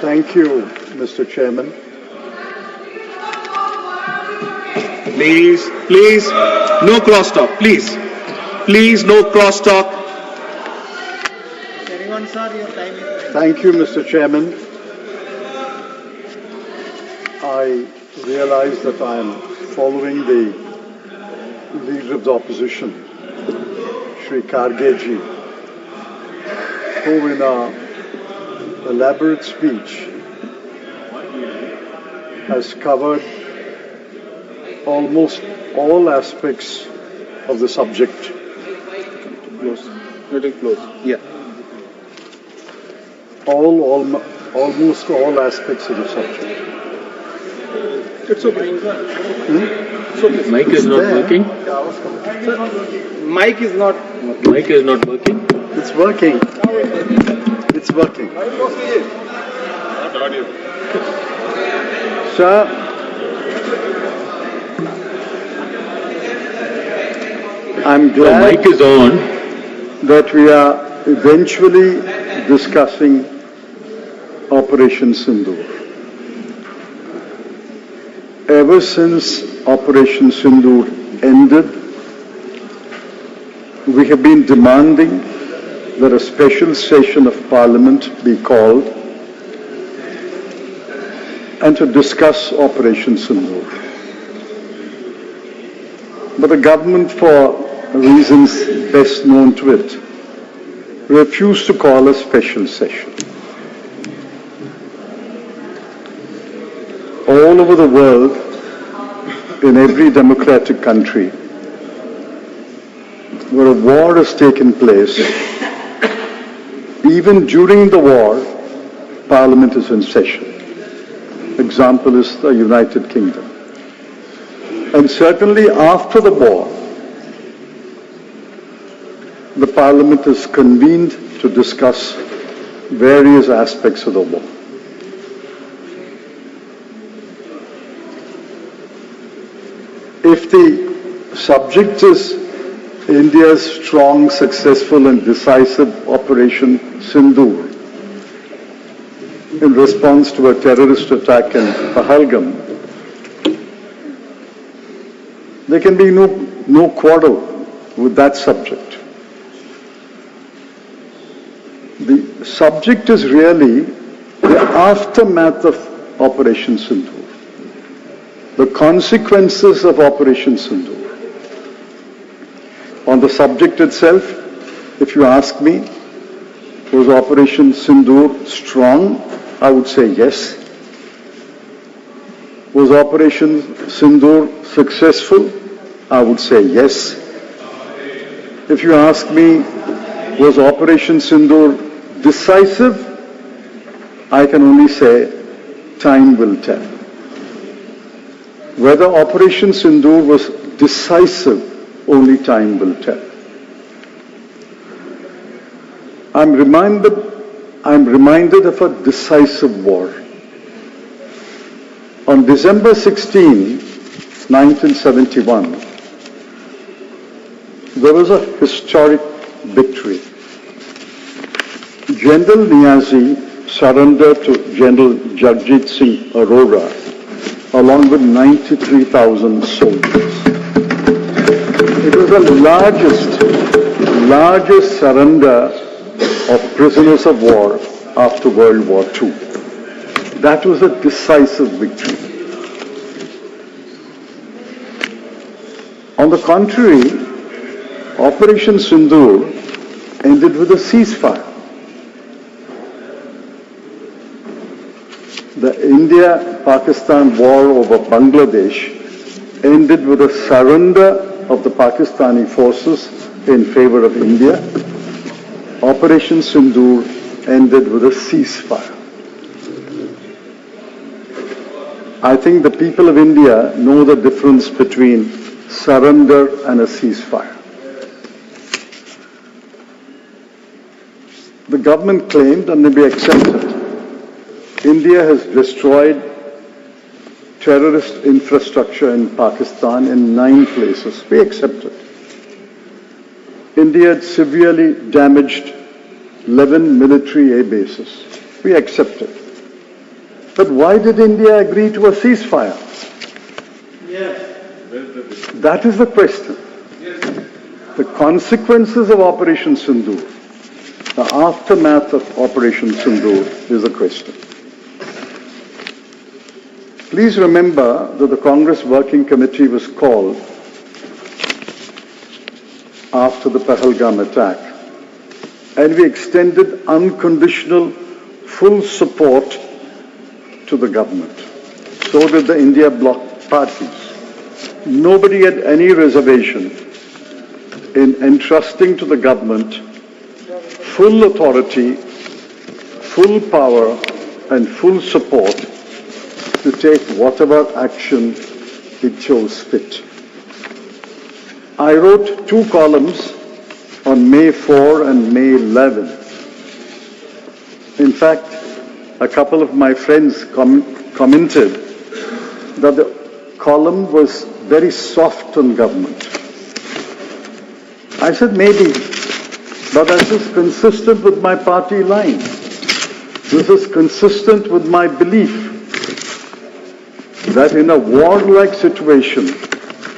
Thank you, Mr. Chairman. Please, no crosstalk, please. Please, no crosstalk. Anyone, sir, your time is... Thank you, Mr. Chairman. I realize that I am following the Leader of the Opposition, Shri Kharge ji, who in an elaborate speech has covered almost all aspects of the subject. Close. Little close. Yeah. Almost all aspects of the subject. It's okay. Hmm? It's okay. Mic is not working. Mic is not... Mic is not working. It's working. It's working. Sir, I'm glad The mic is on. that we are eventually discussing Operation Sindoor. Ever since Operation Sindoor ended, we have been demanding that a special session of Parliament be called and to discuss Operation Sindoor. But the government, for reasons best known to it, refused to call a special session. All over the world, in every democratic country, where a war has taken place, even during the war, Parliament is in session. Example is the United Kingdom. And certainly after the war, the Parliament is convened to discuss various aspects of the war. If the subject is India's strong, successful and decisive Operation Sindoor in response to a terrorist attack in Pahalgam, there can be no quarrel with that subject. The subject is really the aftermath of Operation Sindoor, the consequences of Operation Sindoor. On the subject itself, if you ask me, was Operation Sindoor strong? I would say yes. Was Operation Sindoor successful? I would say yes. If you ask me, was Operation Sindoor decisive? I can only say time will tell. Whether Operation Sindoor was decisive, only time will tell. I'm reminded of a decisive war. On December 16, 1971, there was a historic victory. General Niazi surrendered to General Jagjit Singh Arora along with 93,000 soldiers. It was the largest surrender of prisoners of war after World War II. That was a decisive victory. On the contrary, Operation Sindoor ended with a ceasefire. The India-Pakistan war over Bangladesh ended with a surrender of the Pakistani forces in favor of India. Operation Sindoor ended with a ceasefire. I think the people of India know the difference between surrender and a ceasefire. The government claimed, and we accepted, India has destroyed terrorist infrastructure in Pakistan in 9 places. We accept it. India had severely damaged 11 military air bases. We accept it. But why did India agree to a ceasefire? That is the question. The consequences of Operation Sindoor, the aftermath of Operation Sindoor is the question. Please remember that the Congress Working Committee was called after the Pahalgam attack, and we extended unconditional full support to the government. So did the India bloc parties. Nobody had any reservation in entrusting to the government full authority, full power, and full support to take whatever action it chose fit. I wrote 2 columns on May 4 and May 11. In fact, a couple of my friends commented that the column was very soft on government. I said maybe, but this is consistent with my party line. This is consistent with my belief that in a war-like situation,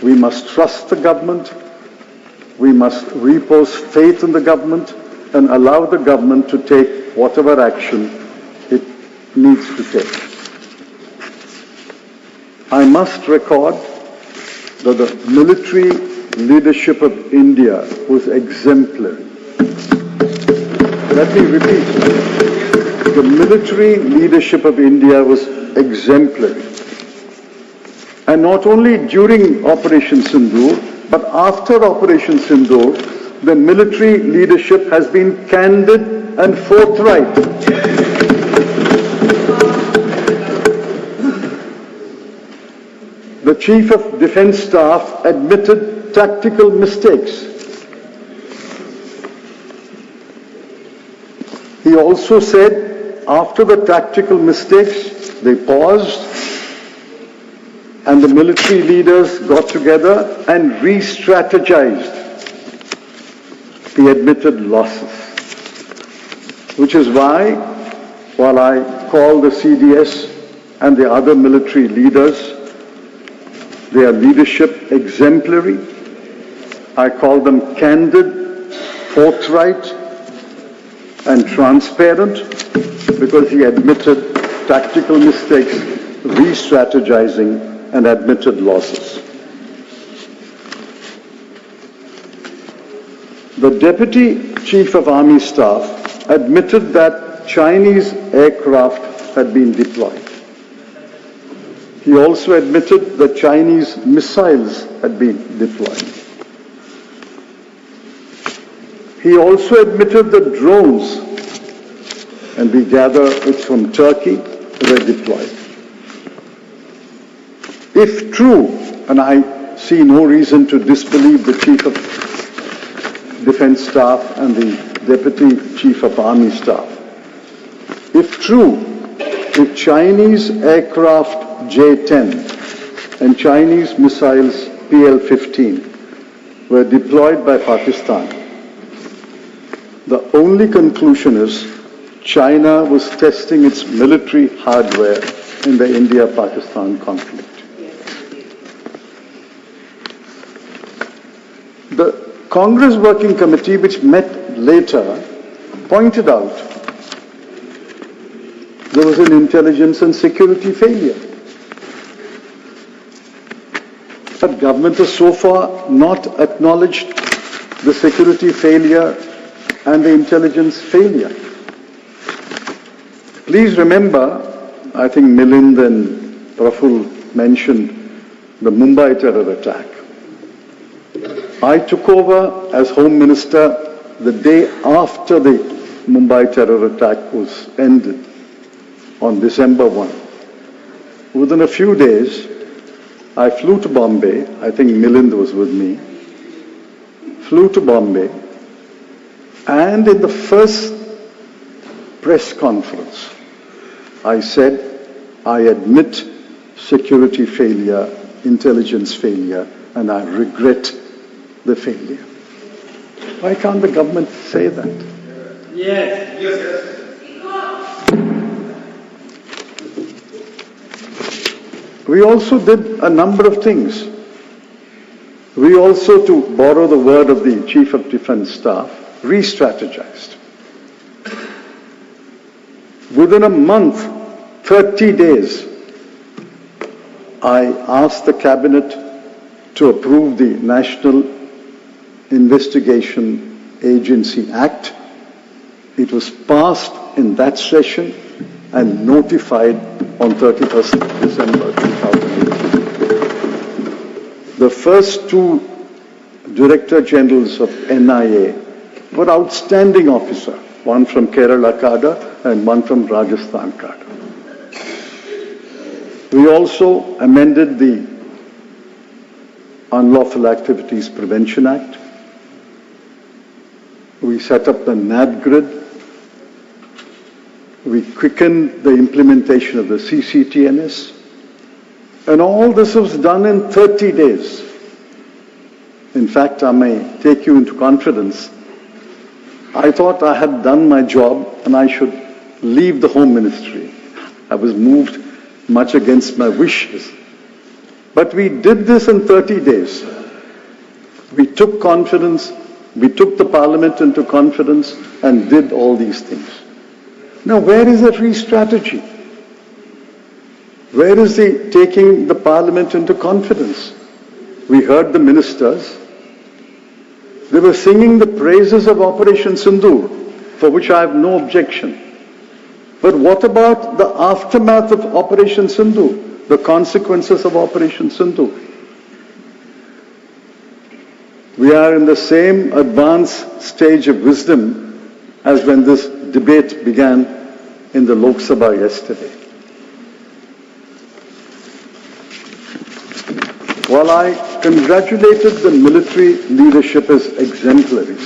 we must trust the government, we must repose faith in the government, and allow the government to take whatever action it needs to take. I must record that the military leadership of India was exemplary. Let me repeat. The military leadership of India was exemplary. And not only during Operation Sindoor, but after Operation Sindoor, the military leadership has been candid and forthright. The Chief of Defence Staff admitted tactical mistakes. He also said after the tactical mistakes, they paused and the military leaders got together and re-strategized. He admitted losses, which is why, while I call the CDS and the other military leaders, their leadership exemplary, I call them candid, forthright, and transparent, because he admitted tactical mistakes, re-strategizing, and admitted losses. The Deputy Chief of Army Staff admitted that Chinese aircraft had been deployed. He also admitted that Chinese missiles had been deployed. He also admitted that drones, and we gather it's from Turkey, were deployed. If true, and I see no reason to disbelieve the Chief of Defence Staff and the Deputy Chief of Army Staff, if true, if Chinese aircraft J-10 and Chinese missiles PL-15 were deployed by Pakistan, the only conclusion is China was testing its military hardware in the India-Pakistan conflict. The Congress Working Committee, which met later, pointed out there was an intelligence and security failure. But government has so far not acknowledged the security failure and the intelligence failure. Please remember, I think Milind and Praful mentioned the Mumbai terror attack. I took over as Home Minister the day after the Mumbai terror attack was ended on December 1. Within a few days, I flew to Bombay. I think Milind was with me. Flew to Bombay, and in the first press conference, I said, I admit security failure, intelligence failure, and I regret the failure. Why can't the government say that? We also did a number of things. We also, to borrow the word of the Chief of Defence Staff, re-strategized. Within a month, 30 days, I asked the Cabinet to approve the National Investigation Agency Act. It was passed in that session and notified on 31st December 2018. The first two Director Generals of NIA were outstanding officers, one from Kerala cadre and one from Rajasthan cadre. We also amended the Unlawful Activities Prevention Act. We set up the NADGRID. We quickened the implementation of the CCTNS. And all this was done in 30 days. In fact, I may take you into confidence. I thought I had done my job and I should leave the Home Ministry. I was moved much against my wishes. But we did this in 30 days. We took confidence, we took the Parliament into confidence and did all these things. Now, where is that re-strategy? Where is the taking the Parliament into confidence? We heard the ministers. They were singing the praises of Operation Sindoor, for which I have no objection. But what about the aftermath of Operation Sindoor, the consequences of Operation Sindoor? We are in the same advanced stage of wisdom as when this debate began in the Lok Sabha yesterday. While I congratulated the military leadership as exemplary,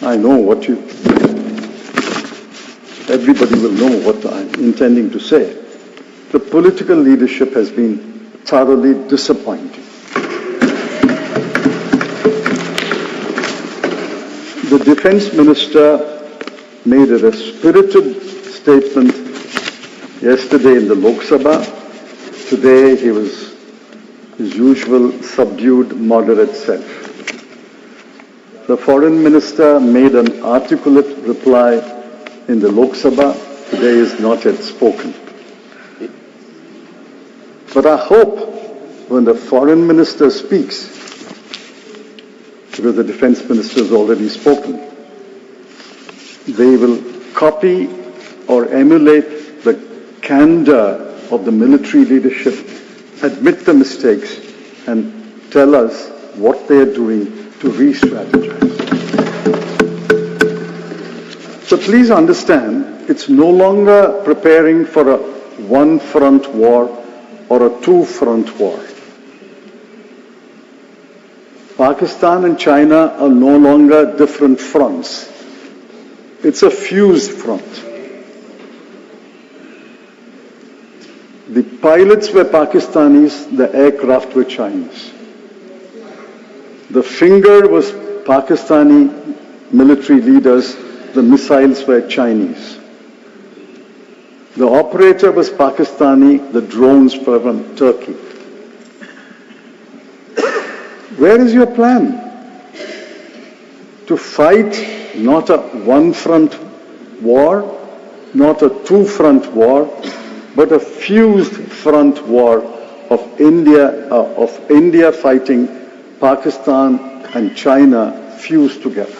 I know what everybody will know what I'm intending to say. The political leadership has been thoroughly disappointing. The Defence Minister made a spirited statement yesterday in the Lok Sabha. Today he was his usual subdued, moderate self. The Foreign Minister made an articulate reply in the Lok Sabha. Today is not yet spoken. But I hope when the Foreign Minister speaks, because the Defence Minister has already spoken, they will copy or emulate the candor of the military leadership, admit the mistakes, and tell us what they are doing to re-strategize. So please understand, it's no longer preparing for a one-front war or a two-front war. Pakistan and China are no longer different fronts. It's a fused front. The pilots were Pakistanis, the aircraft were Chinese. The finger was Pakistani military leaders, the missiles were Chinese. The operator was Pakistani, the drones were from Turkey. Where is your plan? To fight not a one-front war, not a two-front war, but a fused front war of India fighting Pakistan and China fused together.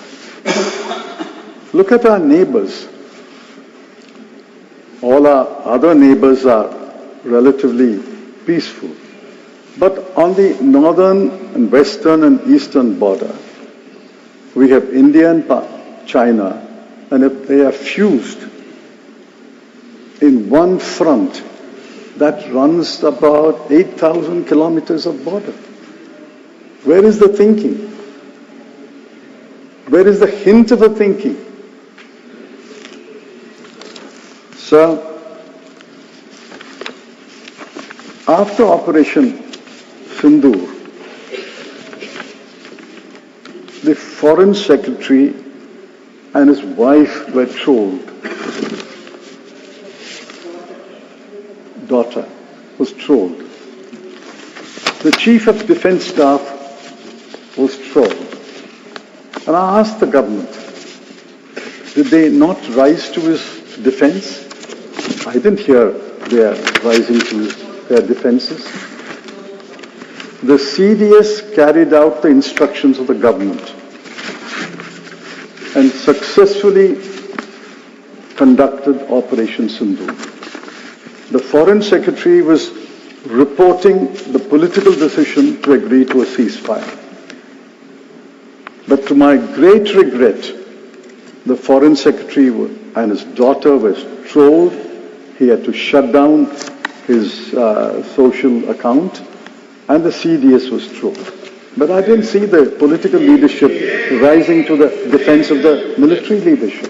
Look at our neighbors. All our other neighbors are relatively peaceful. But on the northern and western and eastern border, we have India and China, and if they are fused in one front, that runs about 8,000 kilometers of border. Where is the thinking? Where is the hint of a thinking? So, after Operation Sindoor, the Foreign Secretary and his wife were told daughter was trolled. The Chief of Defence Staff was trolled. And I asked the government, did they not rise to his defence? I didn't hear their rising to their defences. The CDS carried out the instructions of the government and successfully conducted Operation Sindoor. The Foreign Secretary was reporting the political decision to agree to a ceasefire. But to my great regret, the Foreign Secretary and his daughter were trolled. He had to shut down his social account, and the CDS was trolled. But I didn't see the political leadership rising to the defense of the military leadership.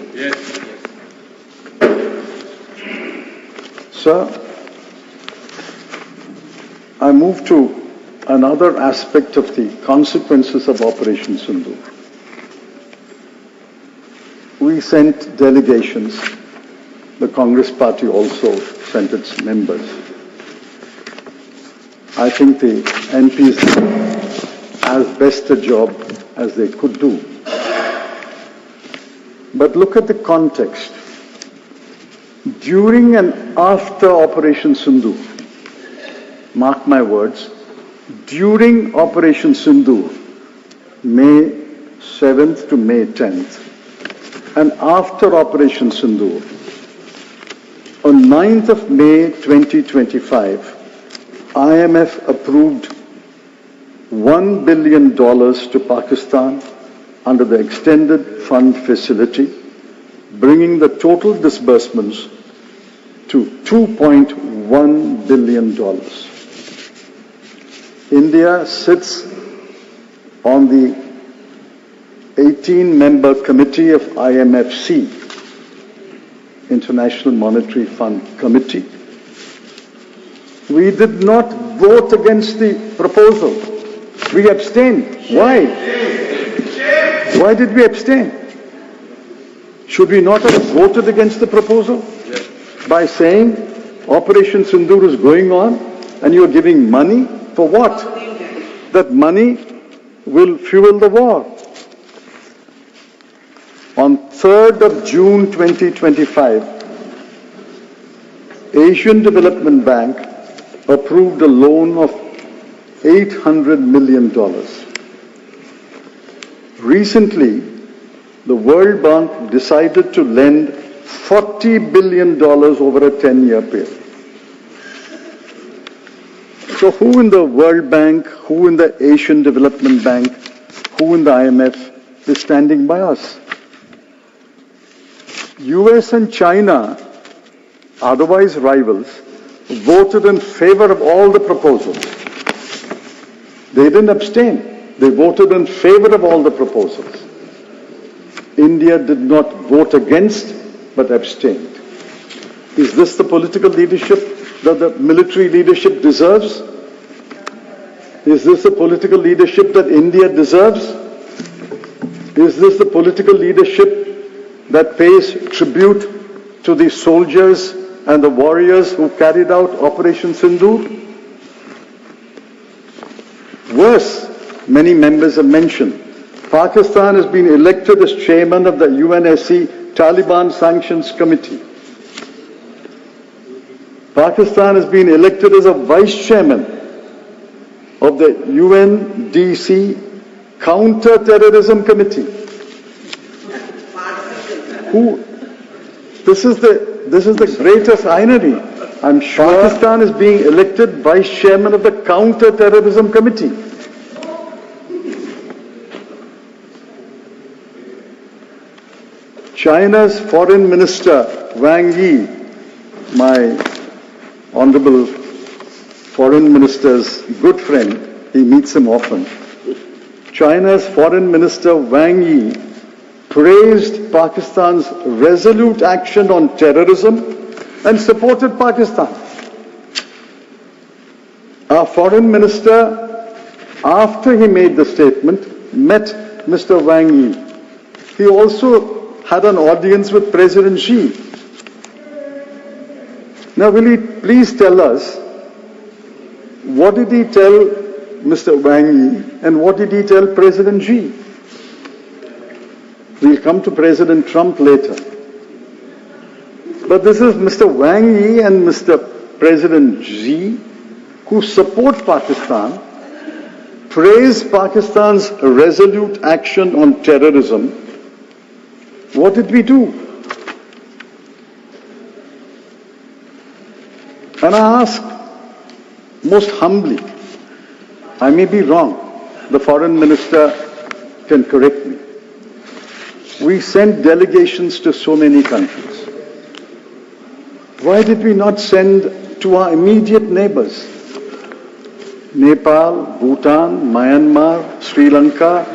Sir, I move to another aspect of the consequences of Operation Sindoor. We sent delegations. The Congress Party also sent its members. I think the MPs as best a job as they could do. But look at the context. During and after Operation Sindoor, mark my words, during Operation Sindoor, May 7th to May 10th, and after Operation Sindoor, on 9th of May 2025, IMF approved $1 billion to Pakistan under the Extended Fund Facility, bringing the total disbursements to $2.1 billion. India sits on the 18-member committee of IMFC, International Monetary Fund Committee. We did not vote against the proposal. We abstained. Why? Why did we abstain? Should we not have voted against the proposal? By saying Operation Sindoor is going on and you are giving money for what? That money will fuel the war. On 3rd of June 2025, Asian Development Bank approved a loan of $800 million. Recently, the World Bank decided to lend $40 billion over a 10-year period. So who in the World Bank, who in the Asian Development Bank, who in the IMF is standing by us? US and China, otherwise rivals, voted in favor of all the proposals. They didn't abstain. They voted in favor of all the proposals. India did not vote against, but abstained. Is this the political leadership that the military leadership deserves? Is this the political leadership that India deserves? Is this the political leadership that pays tribute to the soldiers and the warriors who carried out Operation Sindoor? Worse, many members have mentioned, Pakistan has been elected as chairman of the UNSC Taliban Sanctions Committee. Pakistan has been elected as a vice chairman of the UNDC Counter-Terrorism Committee. This is the greatest irony. I'm sure Pakistan is being elected vice chairman of the Counter-Terrorism Committee. China's Foreign Minister Wang Yi, my Honorable Foreign Minister's good friend, he meets him often. China's Foreign Minister Wang Yi praised Pakistan's resolute action on terrorism and supported Pakistan. Our Foreign Minister, after he made the statement, met Mr. Wang Yi. He also had an audience with President Xi. Now, will he please tell us, what did he tell Mr. Wang Yi and what did he tell President Xi? We'll come to President Trump later. But this is Mr. Wang Yi and Mr. President Xi who support Pakistan, praise Pakistan's resolute action on terrorism. What did we do? And I ask most humbly, I may be wrong, the foreign minister can correct me. We sent delegations to so many countries. Why did we not send to our immediate neighbors? Nepal, Bhutan, Myanmar, Sri Lanka,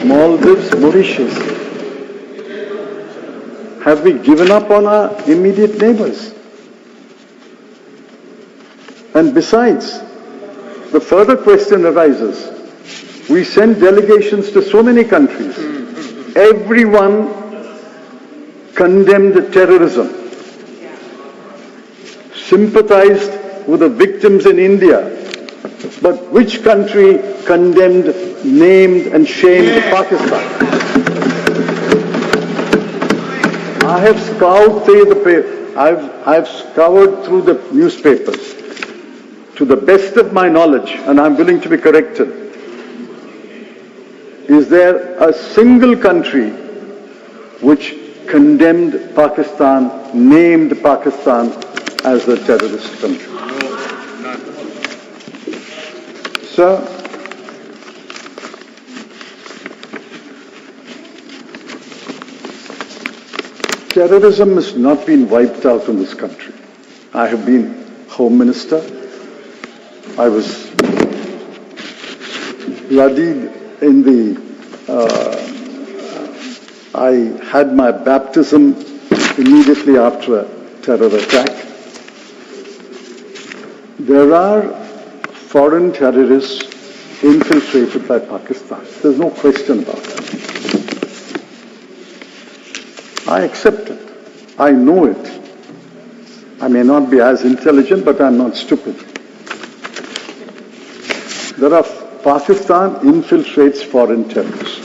Maldives, Mauritius. Have we given up on our immediate neighbors? And besides, the further question arises, we send delegations to so many countries. Everyone condemned terrorism, sympathized with the victims in India. But which country condemned, named and shamed Pakistan? I have scoured through the newspapers. To the best of my knowledge, and I'm willing to be corrected, is there a single country which condemned Pakistan, named Pakistan as a terrorist country? Sir, terrorism has not been wiped out in this country. I have been Home Minister. I was bloodied in the, I had my baptism immediately after a terror attack. There are foreign terrorists infiltrated by Pakistan. There's no question about that. I accept it. I know it. I may not be as intelligent, but I'm not stupid. Pakistan infiltrates foreign terrorists.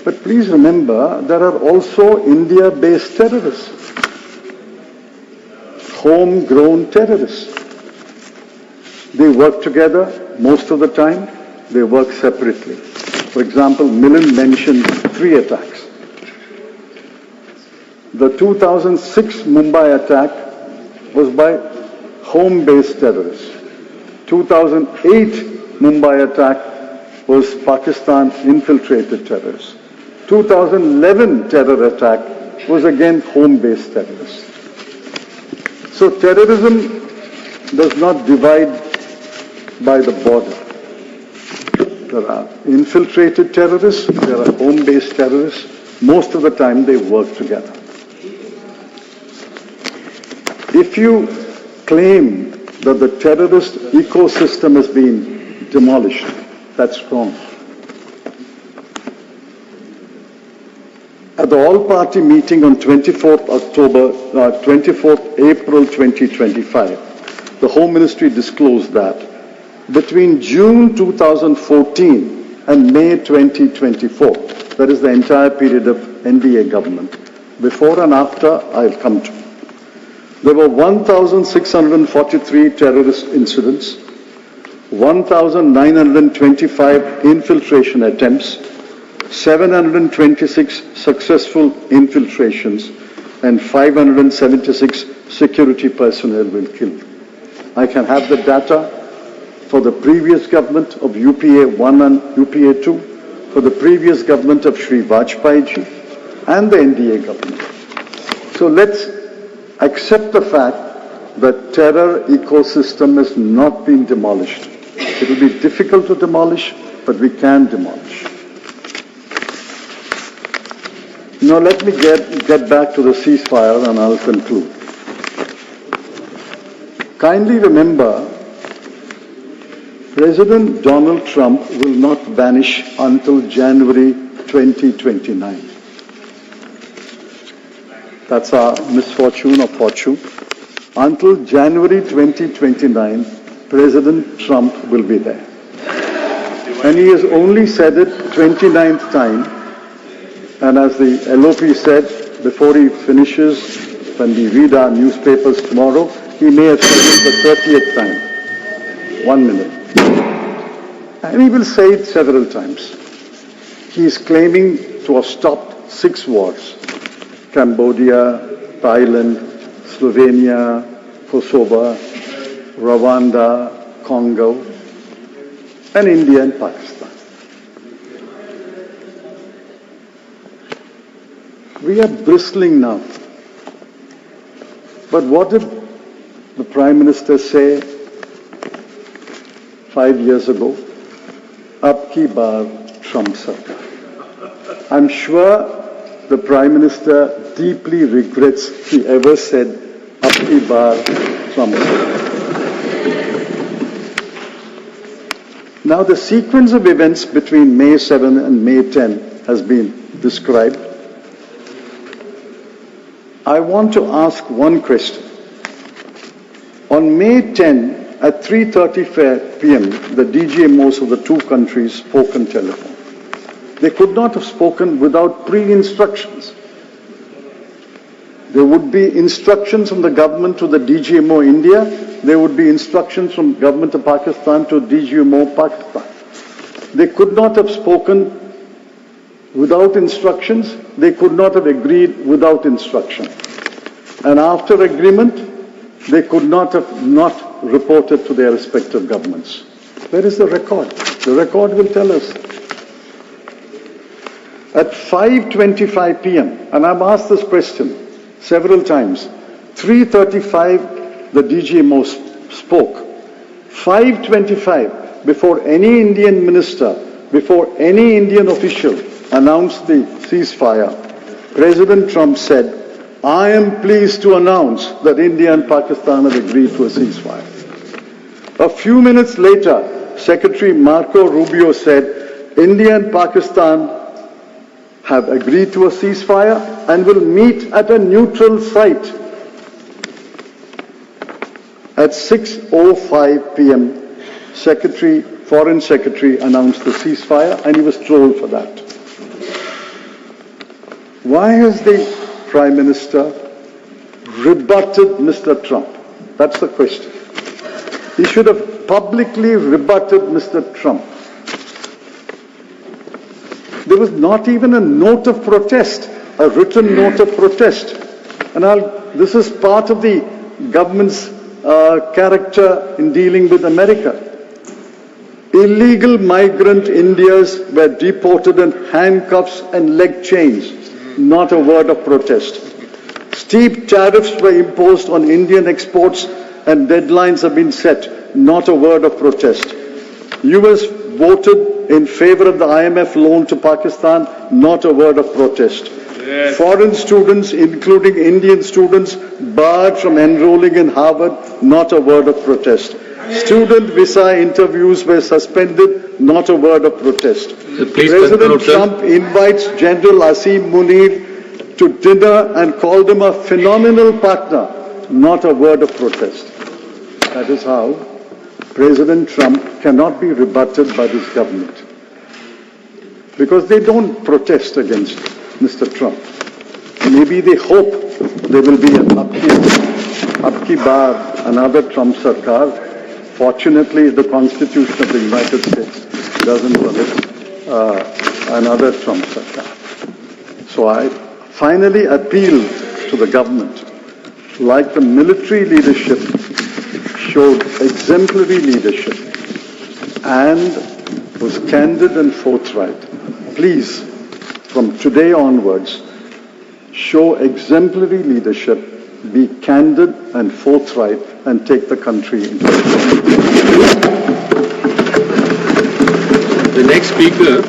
But please remember, there are also India-based terrorists, homegrown terrorists. They work together most of the time, they work separately. For example, Milind mentioned 3 attacks. The 2006 Mumbai attack was by home-based terrorists. 2008 Mumbai attack was Pakistan infiltrated terrorists. 2011 terror attack was again home-based terrorists. So terrorism does not divide by the border. There are infiltrated terrorists, there are home-based terrorists. Most of the time they work together. If you claim that the terrorist ecosystem has been demolished, that's wrong. At the all-party meeting on 24th April 2025, the Home Ministry disclosed that between June 2014 and May 2024, that is the entire period of NDA government, before and after I'll come to, there were 1,643 terrorist incidents, 1,925 infiltration attempts, 726 successful infiltrations, and 576 security personnel were killed. I can have the data for the previous government of UPA 1 and UPA 2, for the previous government of Shri Vajpayee ji, and the NDA government. So let's accept the fact that terror ecosystem has not been demolished. It will be difficult to demolish, but we can demolish. Now let me get back to the ceasefire and I'll conclude. Kindly remember, President Donald Trump will not vanish until January 2029. That's our misfortune or fortune. Until January 2029, President Trump will be there. And he has only said it 29th time. And as the LOP said, before he finishes, when we read our newspapers tomorrow, he may have said it the 30th time. 1 minute. And he will say it several times. He is claiming to have stopped 6 wars. Cambodia, Thailand, Slovenia, Kosovo, Rwanda, Congo, and India and Pakistan. We are bristling now. But what did the Prime Minister say 5 years ago? Ab ki baar Trump Sarkar. I'm sure the Prime Minister deeply regrets he ever said ab ki baar Trump Sarkar. Now the sequence of events between May 7 and May 10 has been described. I want to ask one question. On May 10 at 3:30 p.m., the DGMOs of the 2 countries spoke on telephone. They could not have spoken without pre-instructions. There would be instructions from the government to the DGMO India. There would be instructions from government of Pakistan to DGMO Pakistan. They could not have spoken without instructions. They could not have agreed without instruction. And after agreement, they could not have not reported to their respective governments. Where is the record? The record will tell us. At 5:25 p.m., and I've asked this question several times, 3:35 the DGMO spoke. 5:25, before any Indian minister, before any Indian official announced the ceasefire, President Trump said, I am pleased to announce that India and Pakistan have agreed to a ceasefire. A few minutes later, Secretary Marco Rubio said, India and Pakistan have agreed to a ceasefire and will meet at a neutral site. At 6:05 p.m., Foreign Secretary announced the ceasefire and he was trolled for that. Why has the Prime Minister rebutted Mr. Trump? That's the question. He should have publicly rebutted Mr. Trump. There was not even a note of protest, a written note of protest. And this is part of the government's character in dealing with America. Illegal migrant Indians were deported in handcuffs and leg chains. Not a word of protest. Steep tariffs were imposed on Indian exports and deadlines have been set. Not a word of protest. US voted in favor of the IMF loan to Pakistan. Not a word of protest. Yes. Foreign students, including Indian students, barred from enrolling in Harvard. Not a word of protest. Student visa interviews were suspended. Not a word of protest. President Trump invites General Asim Munir to dinner and called him a phenomenal partner. Not a word of protest. That is how President Trump cannot be rebutted by this government. Because they don't protest against Mr. Trump. Maybe they hope there will be an ab ki baar, another Trump Sarkar. Fortunately, the Constitution of the United States doesn't permit another Trump Sarkar. So I finally appeal to the government, like the military leadership showed exemplary leadership and was candid and forthright. Please, from today onwards, show exemplary leadership, be candid and forthright, and take the country into the next speaker